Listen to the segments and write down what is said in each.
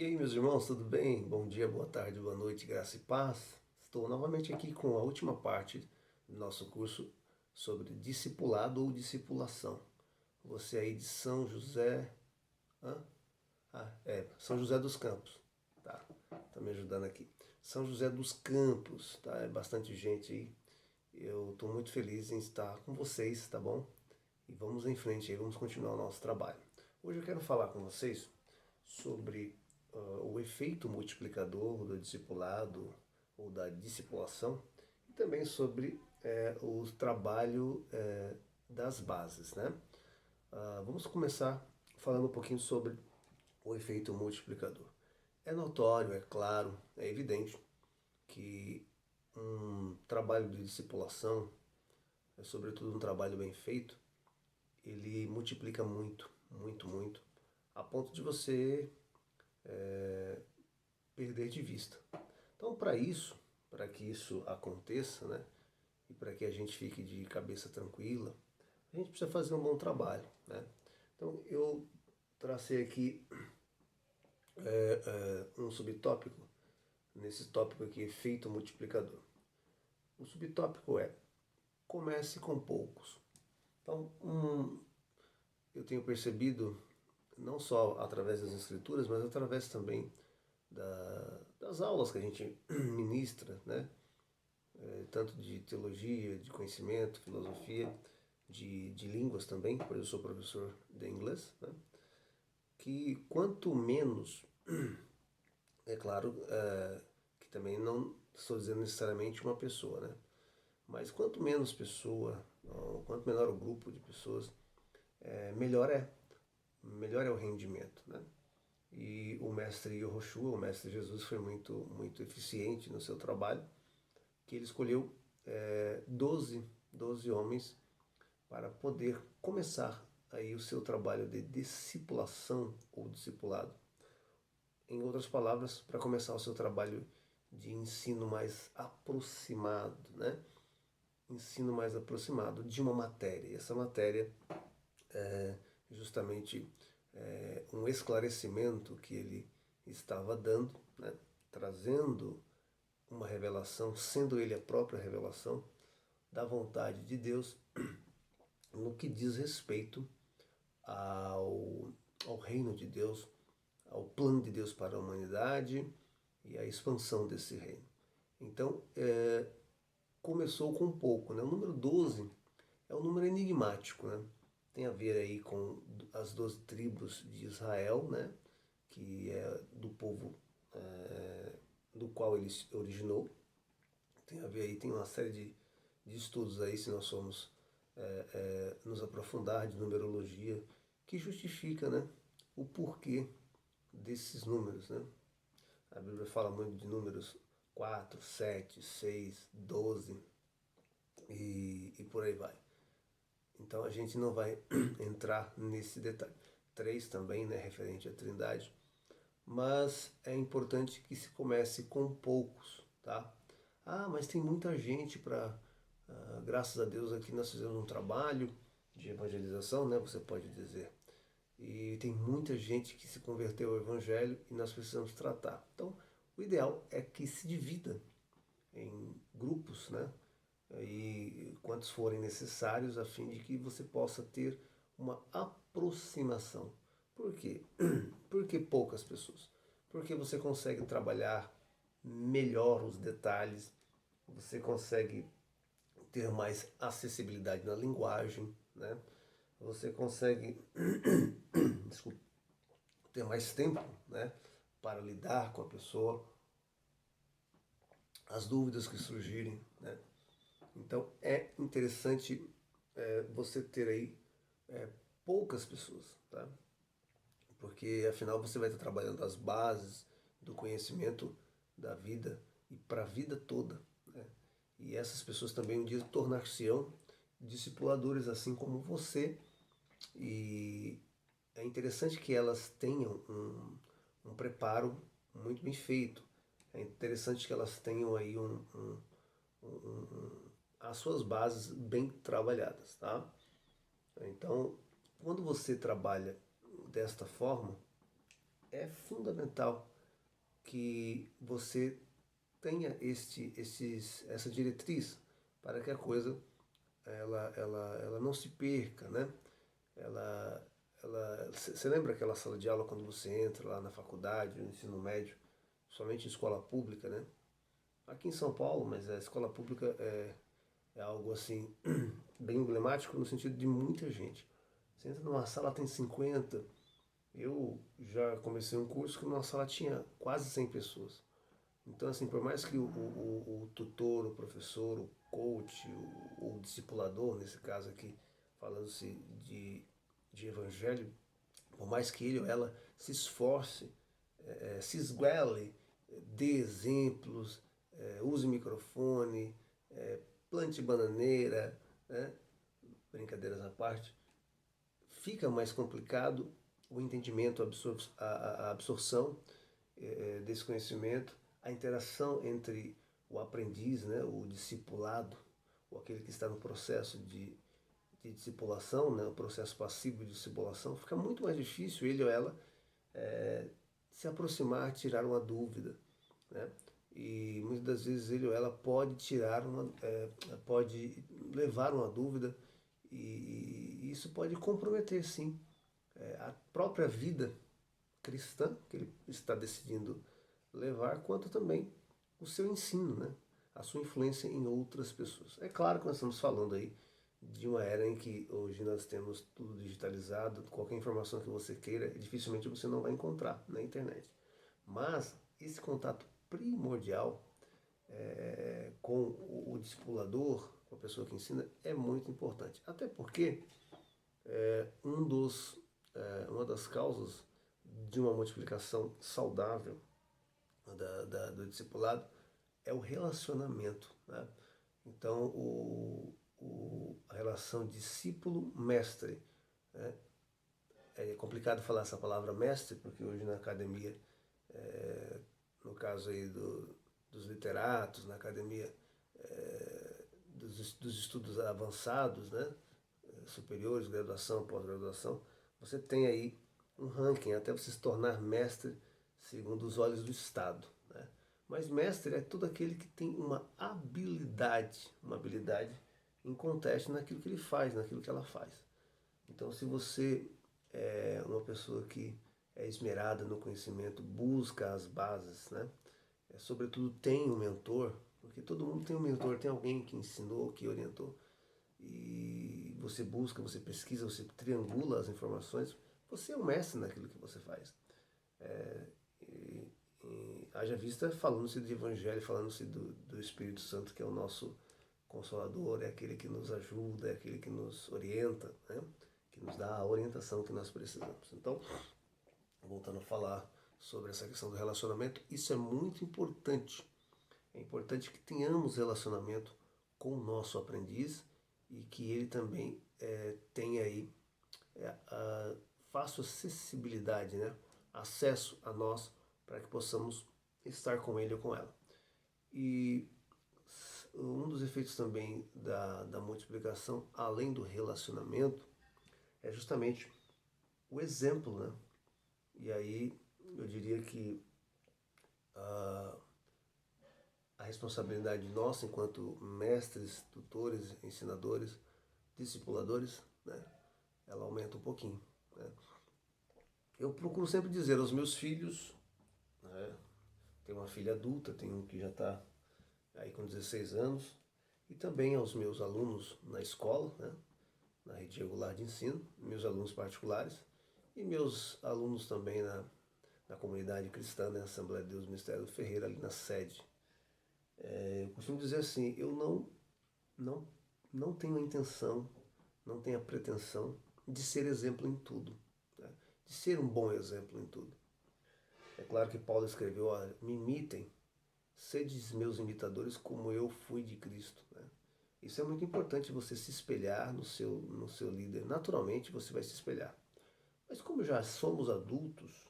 E aí, meus irmãos, tudo bem? Bom dia, boa tarde, boa noite, graça e paz. Estou novamente aqui com a última parte do nosso curso sobre discipulado ou discipulação. Você aí de São José. Hã? São José dos Campos. Tá me ajudando aqui. São José dos Campos, tá? É bastante gente aí. Eu estou muito feliz em estar com vocês, tá bom? E vamos em frente aí, vamos continuar o nosso trabalho. Hoje eu quero falar com vocês sobre o efeito multiplicador do discipulado ou da discipulação e também sobre o trabalho das bases, né? Vamos começar falando um pouquinho sobre o efeito multiplicador. É notório, é claro, é evidente que um trabalho de discipulação, sobretudo um trabalho bem feito, ele multiplica muito, muito, muito, a ponto de você perder de vista. Então, para que isso aconteça, né, e para que a gente fique de cabeça tranquila, a gente precisa fazer um bom trabalho, né? Então, eu tracei aqui um subtópico, nesse tópico aqui, efeito multiplicador. O subtópico é: comece com poucos. Então, eu tenho percebido, não só através das escrituras, mas através também das aulas que a gente ministra, né? Tanto de teologia, de conhecimento, filosofia, de línguas também, pois eu sou professor de inglês, né? Que quanto menos, é claro, que também não estou dizendo necessariamente uma pessoa, né? Mas quanto menos pessoa, ou quanto menor o grupo de pessoas, melhor é. Melhor é o rendimento, né? E o mestre Yoshua, o mestre Jesus, foi muito, muito eficiente no seu trabalho, que ele escolheu 12 homens para poder começar aí o seu trabalho de discipulação ou discipulado. Em outras palavras, para começar o seu trabalho de ensino mais aproximado, né? Ensino mais aproximado de uma matéria. E essa matéria é justamente um esclarecimento que ele estava dando, né? Trazendo uma revelação, sendo ele a própria revelação da vontade de Deus no que diz respeito ao reino de Deus, ao plano de Deus para a humanidade e a expansão desse reino. Então, começou com pouco, né? O número 12 é um número enigmático, né? Tem a ver aí com as 12 tribos de Israel, né? Que é do povo do qual ele se originou. Tem a ver aí, tem uma série de estudos aí, se nós formos nos aprofundar de numerologia, que justifica, né, o porquê desses números, né? A Bíblia fala muito de números 4, 7, 6, 12 e por aí vai. Então a gente não vai entrar nesse detalhe. 3 também, né, referente à Trindade. Mas é importante que se comece com poucos, tá? Ah, mas tem muita gente para... graças a Deus aqui nós fizemos um trabalho de evangelização, né? Você pode dizer. E tem muita gente que se converteu ao Evangelho e nós precisamos tratar. Então, o ideal é que se divida em grupos, né? E quantos forem necessários, a fim de que você possa ter uma aproximação. Por quê? Por que poucas pessoas? Porque você consegue trabalhar melhor os detalhes, você consegue ter mais acessibilidade na linguagem, né? Você consegue desculpa, ter mais tempo, né, para lidar com a pessoa, as dúvidas que surgirem, né? Então é interessante você ter aí poucas pessoas, tá? Porque afinal você vai estar trabalhando as bases do conhecimento da vida e para a vida toda, né? E essas pessoas também um dia tornar-se-ão discipuladores assim como você, e é interessante que elas tenham um preparo muito bem feito. É interessante que elas tenham aí as suas bases bem trabalhadas, tá? Então, quando você trabalha desta forma, é fundamental que você tenha essa diretriz para que a coisa ela não se perca, né? Ela, você lembra aquela sala de aula quando você entra lá na faculdade, no ensino médio, somente em escola pública, né? Aqui em São Paulo, mas a escola pública é algo assim bem emblemático no sentido de muita gente. Você entra numa sala, tem 50. Eu já comecei um curso que numa sala tinha quase 100 pessoas. Então, assim, por mais que o tutor, o professor, o coach, o discipulador, nesse caso aqui, falando-se de evangelho, por mais que ele ou ela se esforce, se esguele, dê exemplos, use microfone, plante bananeira, né? Brincadeiras à parte, fica mais complicado o entendimento, a absorção desse conhecimento, a interação entre o aprendiz, né, o discipulado, ou aquele que está no processo de discipulação, né, o processo passivo de discipulação, fica muito mais difícil ele ou ela se aproximar, tirar uma dúvida, né? E muitas das vezes ele ou ela pode pode levar uma dúvida e isso pode comprometer, sim, a própria vida cristã que ele está decidindo levar, quanto também o seu ensino, né? A sua influência em outras pessoas. É claro que nós estamos falando aí de uma era em que hoje nós temos tudo digitalizado, qualquer informação que você queira, dificilmente você não vai encontrar na internet. Mas esse contato primordial com o discipulador, com a pessoa que ensina, é muito importante. Até porque uma das causas de uma multiplicação saudável do discipulado é o relacionamento, né? Então, a relação discípulo-mestre, né? É complicado falar essa palavra mestre, porque hoje na academia, no caso aí dos literatos, na academia dos estudos avançados, né? Superiores, graduação, pós-graduação, você tem aí um ranking até você se tornar mestre segundo os olhos do Estado, né? Mas mestre é todo aquele que tem uma habilidade inconteste naquilo que ele faz, naquilo que ela faz. Então, se você é uma pessoa que é esmerada no conhecimento, busca as bases, né? Sobretudo tem um mentor, porque todo mundo tem um mentor, tem alguém que ensinou, que orientou, e você busca, você pesquisa, você triangula as informações, você é um mestre naquilo que você faz. Haja vista falando-se de evangelho, falando-se do Espírito Santo, que é o nosso consolador, é aquele que nos ajuda, é aquele que nos orienta, né? Que nos dá a orientação que nós precisamos. Então, voltando a falar sobre essa questão do relacionamento, isso é muito importante. É importante que tenhamos relacionamento com o nosso aprendiz e que ele também tenha aí fácil acessibilidade, né? Acesso a nós para que possamos estar com ele ou com ela. E um dos efeitos também da multiplicação, além do relacionamento, é justamente o exemplo, né? E aí eu diria que a responsabilidade nossa enquanto mestres, tutores, ensinadores, discipuladores, né? Ela aumenta um pouquinho, né? Eu procuro sempre dizer aos meus filhos, né? Tenho uma filha adulta, tenho um que já está aí com 16 anos, e também aos meus alunos na escola, né? Na rede regular de ensino, meus alunos particulares e meus alunos também na comunidade cristã, né? Assembleia de Deus Ministério do Ferreira, ali na sede. Eu costumo dizer assim, eu não, não tenho a intenção, não tenho a pretensão de ser exemplo em tudo, né? De ser um bom exemplo em tudo. É claro que Paulo escreveu, olha, me imitem, sedes meus imitadores como eu fui de Cristo, né? Isso é muito importante, você se espelhar no seu líder. Naturalmente você vai se espelhar. Mas como já somos adultos,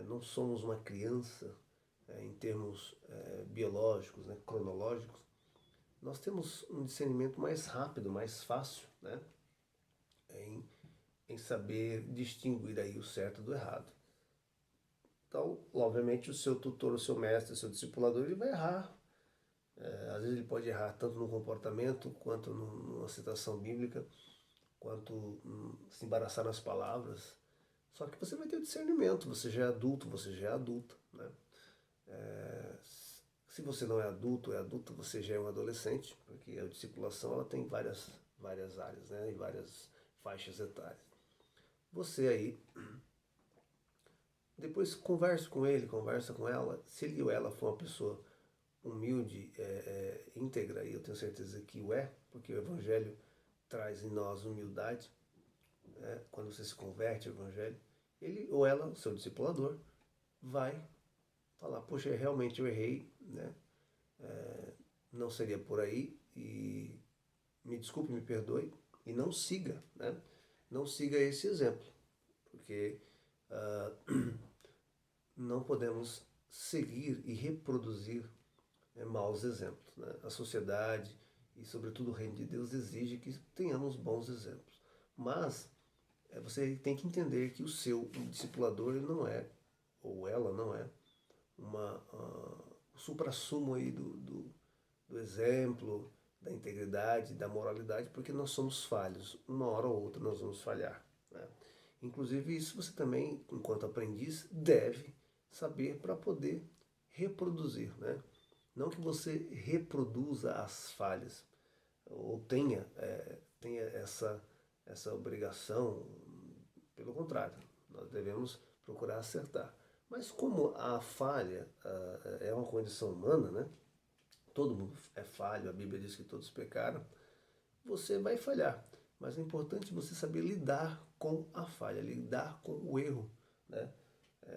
não somos uma criança em termos biológicos, né, cronológicos, nós temos um discernimento mais rápido, mais fácil, né, em saber distinguir aí o certo do errado. Então, obviamente, o seu tutor, o seu mestre, o seu discipulador, ele vai errar. Às vezes ele pode errar tanto no comportamento, quanto numa citação bíblica, quanto se embaraçar nas palavras. Só que você vai ter o discernimento, você já é adulto, você já é adulta, né? Se você não é adulto, é adulto, você já é um adolescente, porque a discipulação ela tem várias áreas, né? E várias faixas etárias. Você aí, depois conversa com ele, conversa com ela. Se ele ou ela for uma pessoa humilde, íntegra, e eu tenho certeza que o é, porque o Evangelho traz em nós humildade, né? Quando você se converte ao Evangelho, ele ou ela, o seu discipulador, vai falar, poxa, realmente eu errei, né? Não seria por aí, e me desculpe, me perdoe, e não siga, né? Não siga esse exemplo, porque não podemos seguir e reproduzir maus exemplos, né? A sociedade e, sobretudo, o reino de Deus exige que tenhamos bons exemplos. Mas você tem que entender que o seu discipulador ele não é, ou ela não é, o suprassumo aí do exemplo, da integridade, da moralidade, porque nós somos falhos. Uma hora ou outra nós vamos falhar, né? Inclusive, isso você também, enquanto aprendiz, deve saber para poder reproduzir, né? Não que você reproduza as falhas, ou tenha essa obrigação, pelo contrário, nós devemos procurar acertar. Mas como a falha é uma condição humana, né? Todo mundo é falho, a Bíblia diz que todos pecaram, você vai falhar. Mas é importante você saber lidar com a falha, lidar com o erro, né?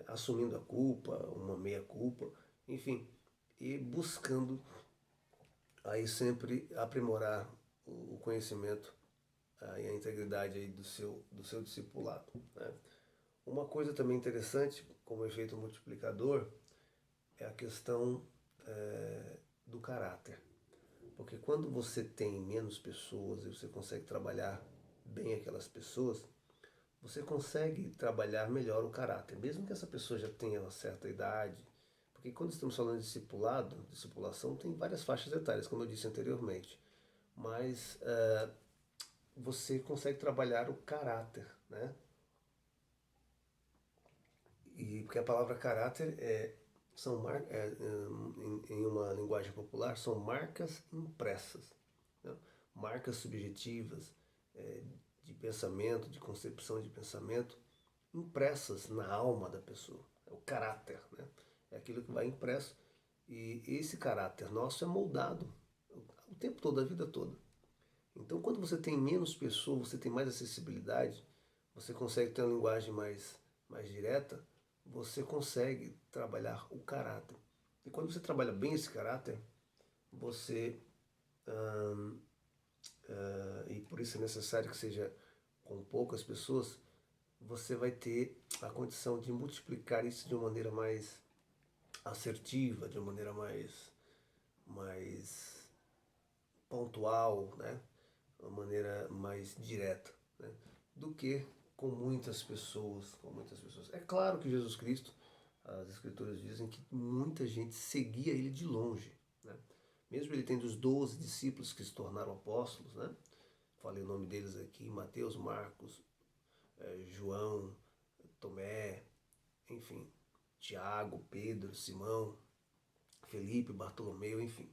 Assumindo a culpa, uma meia-culpa, enfim, e buscando aí sempre aprimorar o conhecimento e a integridade aí do seu discipulado, né? Uma coisa também interessante, como efeito multiplicador, é a questão do caráter. Porque quando você tem menos pessoas e você consegue trabalhar bem aquelas pessoas, você consegue trabalhar melhor o caráter, mesmo que essa pessoa já tenha uma certa idade. Porque quando estamos falando de discipulado, discipulação tem várias faixas etárias, como eu disse anteriormente. Mas você consegue trabalhar o caráter, né? E porque a palavra caráter em uma linguagem popular, são marcas impressas, né? Marcas subjetivas, de pensamento, de concepção de pensamento, impressas na alma da pessoa. É o caráter, né? É aquilo que vai impresso. E esse caráter nosso é moldado o tempo todo, a vida toda. Então, quando você tem menos pessoas, você tem mais acessibilidade, você consegue ter uma linguagem mais direta, você consegue trabalhar o caráter. E quando você trabalha bem esse caráter, você, e por isso é necessário que seja com poucas pessoas, você vai ter a condição de multiplicar isso de uma maneira mais assertiva, de uma maneira mais pontual, né? Uma maneira mais direta, né? Do que com muitas pessoas, com muitas pessoas. É claro que Jesus Cristo, as escrituras dizem que muita gente seguia ele de longe, né? Mesmo ele tendo os 12 discípulos que se tornaram apóstolos, né? Falei o nome deles aqui: Mateus, Marcos, João, Tomé, enfim, Tiago, Pedro, Simão, Felipe, Bartolomeu, enfim.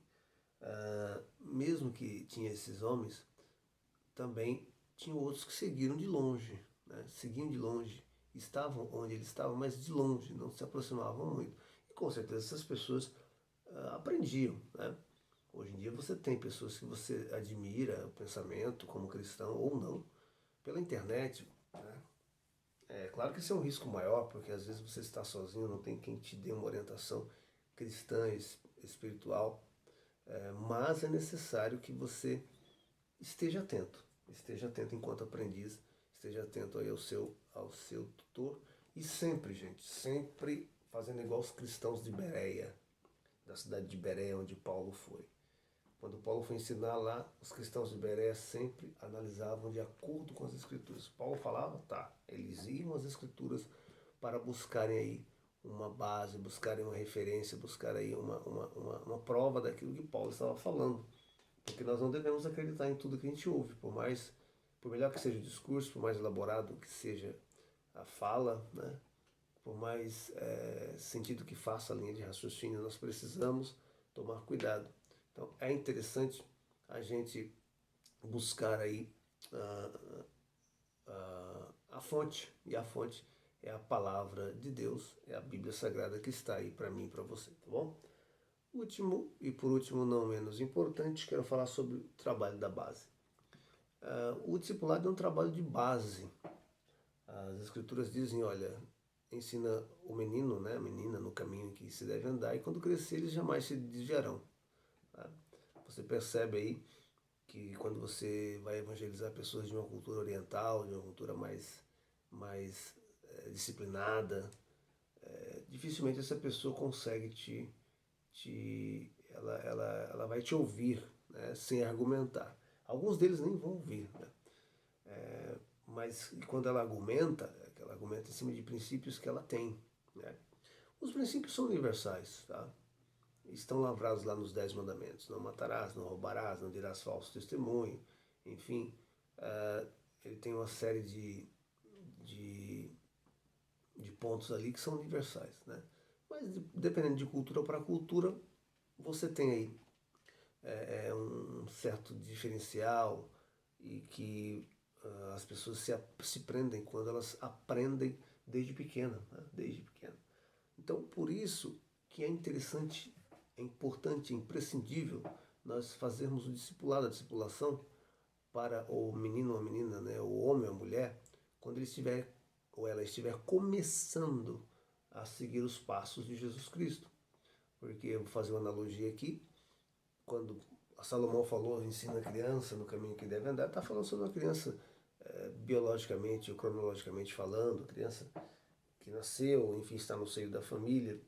Mesmo que tinha esses homens, também tinham outros que seguiram de longe, né? Seguiam de longe, estavam onde eles estavam, mas de longe, não se aproximavam muito. E com certeza essas pessoas aprendiam, né? Hoje em dia você tem pessoas que você admira o pensamento como cristão ou não, pela internet, né? É claro que isso é um risco maior, porque às vezes você está sozinho, não tem quem te dê uma orientação cristã, espiritual, mas é necessário que você esteja atento enquanto aprendiz, esteja atento aí ao seu tutor, e sempre, gente, sempre fazendo igual os cristãos de Bereia, da cidade de Bereia, onde Paulo foi. Quando Paulo foi ensinar lá, os cristãos de Bereia sempre analisavam de acordo com as escrituras. Paulo falava, tá, eles iam às escrituras para buscarem aí uma base, buscarem uma referência, buscar aí uma prova daquilo que Paulo estava falando. Porque nós não devemos acreditar em tudo que a gente ouve, por melhor que seja o discurso, por mais elaborado que seja a fala, né? Por mais sentido que faça a linha de raciocínio, nós precisamos tomar cuidado. Então é interessante a gente buscar aí a fonte, e a fonte é a palavra de Deus, é a Bíblia Sagrada que está aí para mim e para você, tá bom? Último, e por último não menos importante, quero falar sobre o trabalho da base. O discipulado é um trabalho de base. As escrituras dizem, olha, ensina o menino, né, a menina no caminho que se deve andar, e quando crescer eles jamais se desviarão. Tá? Você percebe aí que quando você vai evangelizar pessoas de uma cultura oriental, de uma cultura mais disciplinada, dificilmente essa pessoa consegue ela vai te ouvir, né, sem argumentar. Alguns deles nem vão ouvir, né? Mas quando ela argumenta em cima de princípios que ela tem, né? Os princípios são universais, tá? Estão lavrados lá nos 10 mandamentos. Não matarás, não roubarás, não dirás falso testemunho, enfim. Ele tem uma série de, de pontos ali que são universais, né? Mas dependendo de cultura para cultura, você tem aí um certo diferencial e que as pessoas se prendem quando elas aprendem desde pequena, né? Desde pequena. Então, por isso que é interessante, é importante, é imprescindível nós fazermos o discipulado, a discipulação para o menino ou a menina, né, o homem ou a mulher, quando ele estiver ou ela estiver começando a seguir os passos de Jesus Cristo. Porque eu vou fazer uma analogia aqui, quando Salomão falou, ensina a criança no caminho que deve andar, está falando sobre uma criança biologicamente ou cronologicamente falando, criança que nasceu, enfim, está no seio da família,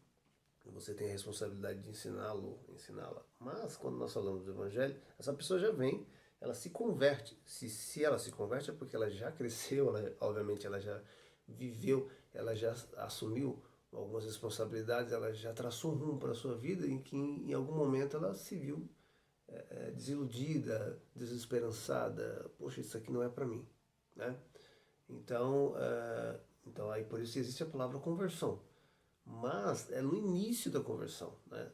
você tem a responsabilidade de ensiná-la. Mas quando nós falamos do evangelho, essa pessoa já vem, ela se converte. Se ela se converte é porque ela já cresceu, obviamente ela já viveu, ela já assumiu algumas responsabilidades, ela já traçou um rumo para a sua vida em que em algum momento ela se viu desiludida, desesperançada. Poxa, isso aqui não é para mim, né? Então aí por isso existe a palavra conversão. Mas é no início da conversão, né?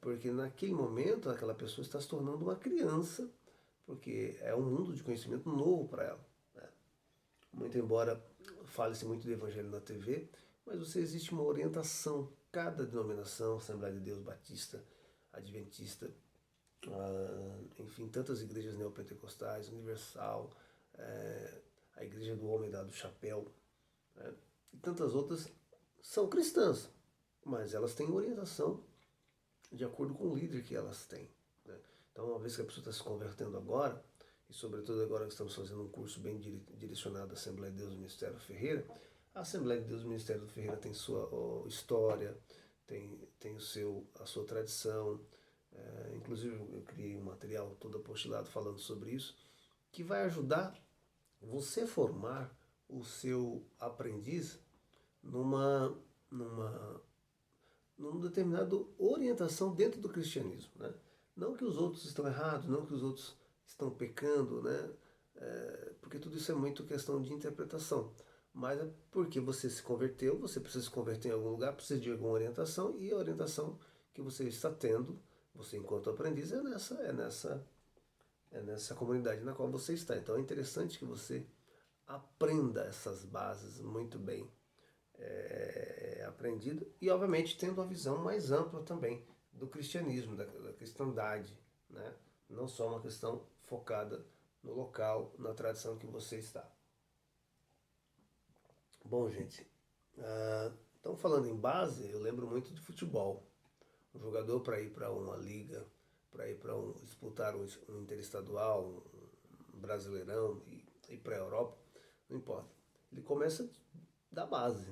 Porque naquele momento aquela pessoa está se tornando uma criança, porque é um mundo de conhecimento novo para ela, né? Muito embora fale-se muito do Evangelho na TV, mas existe uma orientação. Cada denominação, Assembleia de Deus, Batista, Adventista, enfim, tantas igrejas neopentecostais, Universal, a Igreja do Homem do Chapéu, né? E tantas outras são cristãs, mas elas têm orientação de acordo com o líder que elas têm, né? Então, uma vez que a pessoa está se convertendo agora, e sobretudo agora que estamos fazendo um curso bem direcionado à Assembleia de Deus do Ministério Ferreira, a Assembleia de Deus do Ministério do Ferreira tem sua história, tem a sua tradição. Inclusive eu criei um material todo apostilado falando sobre isso, que vai ajudar você formar o seu aprendiz numa, numa, numa determinada orientação dentro do cristianismo, né? Não que os outros estão errados, não que os outros estão pecando, né? Porque tudo isso é muito questão de interpretação. Mas é porque você se converteu, você precisa se converter em algum lugar, precisa de alguma orientação, e a orientação que você está tendo, você enquanto aprendiz, é nessa comunidade na qual você está. Então é interessante que você aprenda essas bases muito bem aprendido e obviamente tendo a visão mais ampla também do cristianismo, da cristandade, né? Não só uma questão focada no local, na tradição que você está. Bom, gente, então falando em base, eu lembro muito de futebol. Um jogador para ir para uma liga, para ir para disputar um interestadual, um brasileirão e ir para a Europa, não importa. Ele começa da base,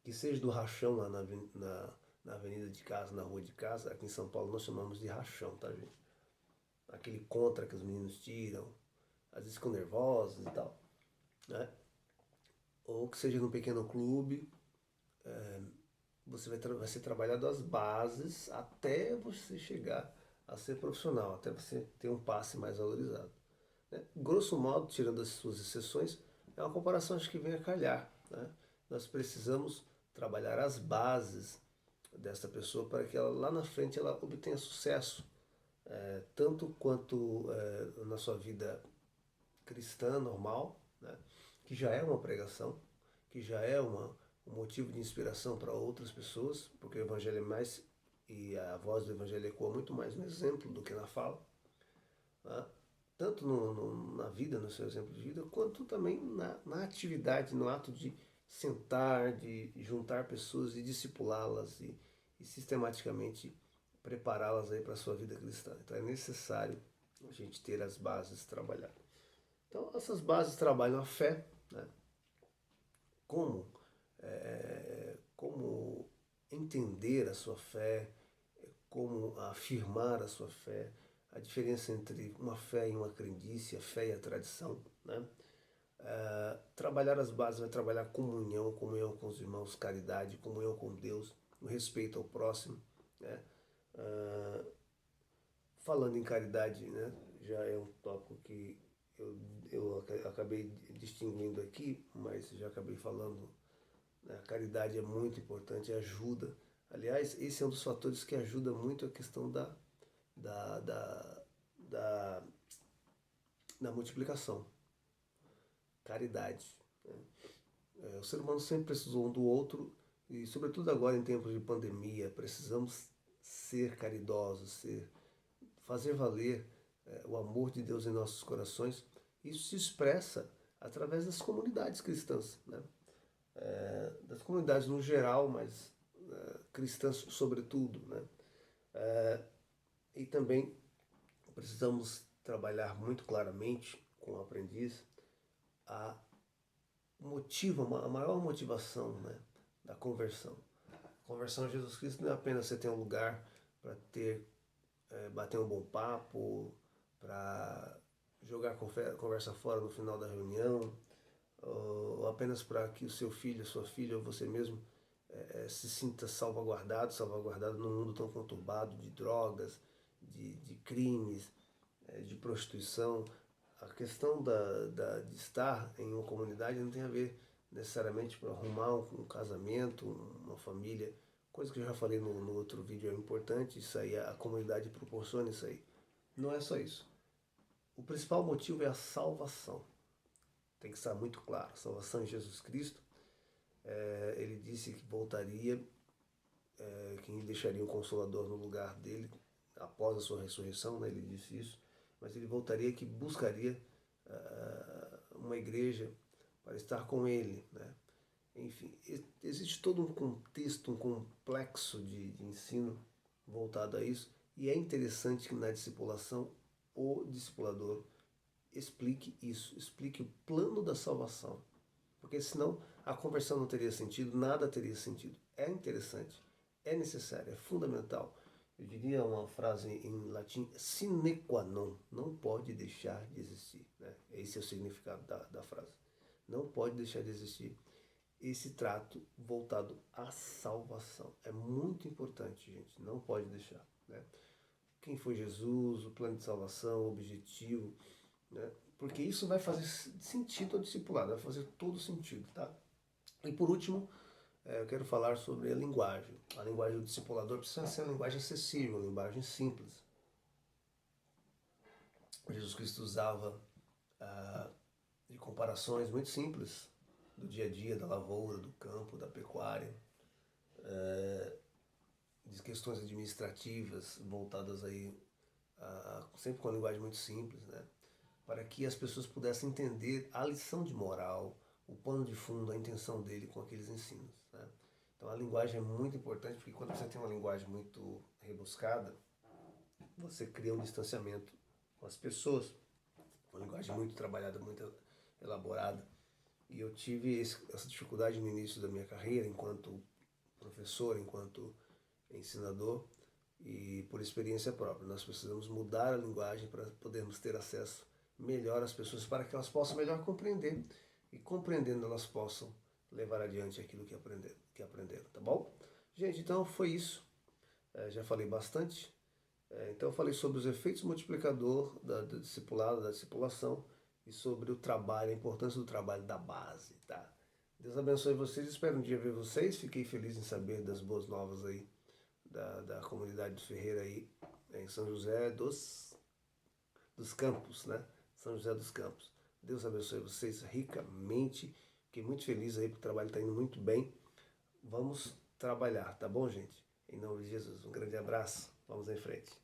que seja do rachão lá na avenida de casa, na rua de casa. Aqui em São Paulo nós chamamos de rachão, tá, gente? Aquele contra que os meninos tiram, às vezes ficam nervosos e tal, né? Ou que seja num pequeno clube, vai ser trabalhado as bases até você chegar a ser profissional, até você ter um passe mais valorizado. Né? Grosso modo, tirando as suas exceções, é uma comparação acho que vem a calhar. Né? Nós precisamos trabalhar as bases dessa pessoa para que ela, lá na frente ela obtenha sucesso, tanto quanto na sua vida cristã normal, né? Que já é uma pregação, que já é um motivo de inspiração para outras pessoas, porque o evangelho é mais, e a voz do evangelho ecoa muito mais no exemplo do que na fala, né? Tanto na vida, no seu exemplo de vida, quanto também na atividade, no ato de sentar, de juntar pessoas e discipulá-las e sistematicamente prepará-las aí para a sua vida cristã. Então é necessário a gente ter as bases trabalhadas. Então essas bases trabalham a fé, né? Como, como entender a sua fé, como afirmar a sua fé, a diferença entre uma fé e uma crendice, a fé e a tradição, né? Trabalhar as bases vai trabalhar comunhão, comunhão com os irmãos, caridade, comunhão com Deus, o respeito ao próximo, né? Falando em caridade, né? Já é um tópico que eu acabei distinguindo aqui, mas já acabei falando, né? A caridade é muito importante, ajuda. Aliás, esse é um dos fatores que ajuda muito a questão da, da, da, da multiplicação. Caridade. Né? O ser humano sempre precisou um do outro e, sobretudo agora em tempos de pandemia, precisamos ser caridosos, fazer valer o amor de Deus em nossos corações. Isso se expressa através das comunidades cristãs, né? Das comunidades no geral, mas cristãs sobretudo, né? E também precisamos trabalhar muito claramente com o aprendiz a a maior motivação, né, da conversão. A conversão a Jesus Cristo não é apenas você ter um lugar para bater um bom papo, para jogar conversa fora no final da reunião, ou apenas para que o seu filho, sua filha ou você mesmo se sinta salvaguardado num mundo tão conturbado de drogas, de crimes, de prostituição. A questão de estar em uma comunidade não tem a ver necessariamente para arrumar um casamento, uma família, coisa que eu já falei no outro vídeo, é importante, isso aí, a comunidade proporciona isso aí. Não é só isso. O principal motivo é a salvação. Tem que estar muito claro. A salvação em Jesus Cristo. Ele disse que voltaria, que deixaria um consolador no lugar dele após a sua ressurreição, né? Ele disse isso. Mas ele voltaria que buscaria uma igreja para estar com ele, né? Enfim, existe todo um contexto, um complexo de ensino voltado a isso, e é interessante que na discipulação o discipulador explique isso, explique o plano da salvação, porque senão a conversão não teria sentido, nada teria sentido. É interessante, é necessário, é fundamental. Eu diria uma frase em latim, sine qua non, não pode deixar de existir. Né? Esse é o significado da frase. Não pode deixar de existir esse trato voltado à salvação. É muito importante, gente, não pode deixar. Né? Quem foi Jesus, o plano de salvação, o objetivo, né? Porque isso vai fazer sentido ao discipulado, vai fazer todo sentido, tá? E por último, eu quero falar sobre a linguagem. A linguagem do discipulador precisa ser uma linguagem acessível, uma linguagem simples. Jesus Cristo usava de comparações muito simples do dia a dia, da lavoura, do campo, da pecuária, de questões administrativas voltadas aí sempre com uma linguagem muito simples, né? Para que as pessoas pudessem entender a lição de moral, o pano de fundo, a intenção dele com aqueles ensinos. Né? Então a linguagem é muito importante, porque quando você tem uma linguagem muito rebuscada, você cria um distanciamento com as pessoas. Uma linguagem muito trabalhada, muito elaborada. E eu tive essa dificuldade no início da minha carreira, enquanto professor, enquanto ensinador, e por experiência própria. Nós precisamos mudar a linguagem para podermos ter acesso melhor às pessoas, para que elas possam melhor compreender, e compreendendo elas possam levar adiante aquilo que aprenderam, tá bom? Gente, então foi isso. Já falei bastante. Então eu falei sobre os efeitos multiplicador da discipulada, da discipulação e sobre o trabalho, a importância do trabalho da base, tá? Deus abençoe vocês, espero um dia ver vocês. Fiquei feliz em saber das boas novas aí da comunidade do Ferreira aí em São José dos Campos, né? São José dos Campos. Deus abençoe vocês ricamente. Fiquei muito feliz aí porque o trabalho está indo muito bem. Vamos trabalhar, tá bom, gente? Em nome de Jesus, um grande abraço. Vamos em frente.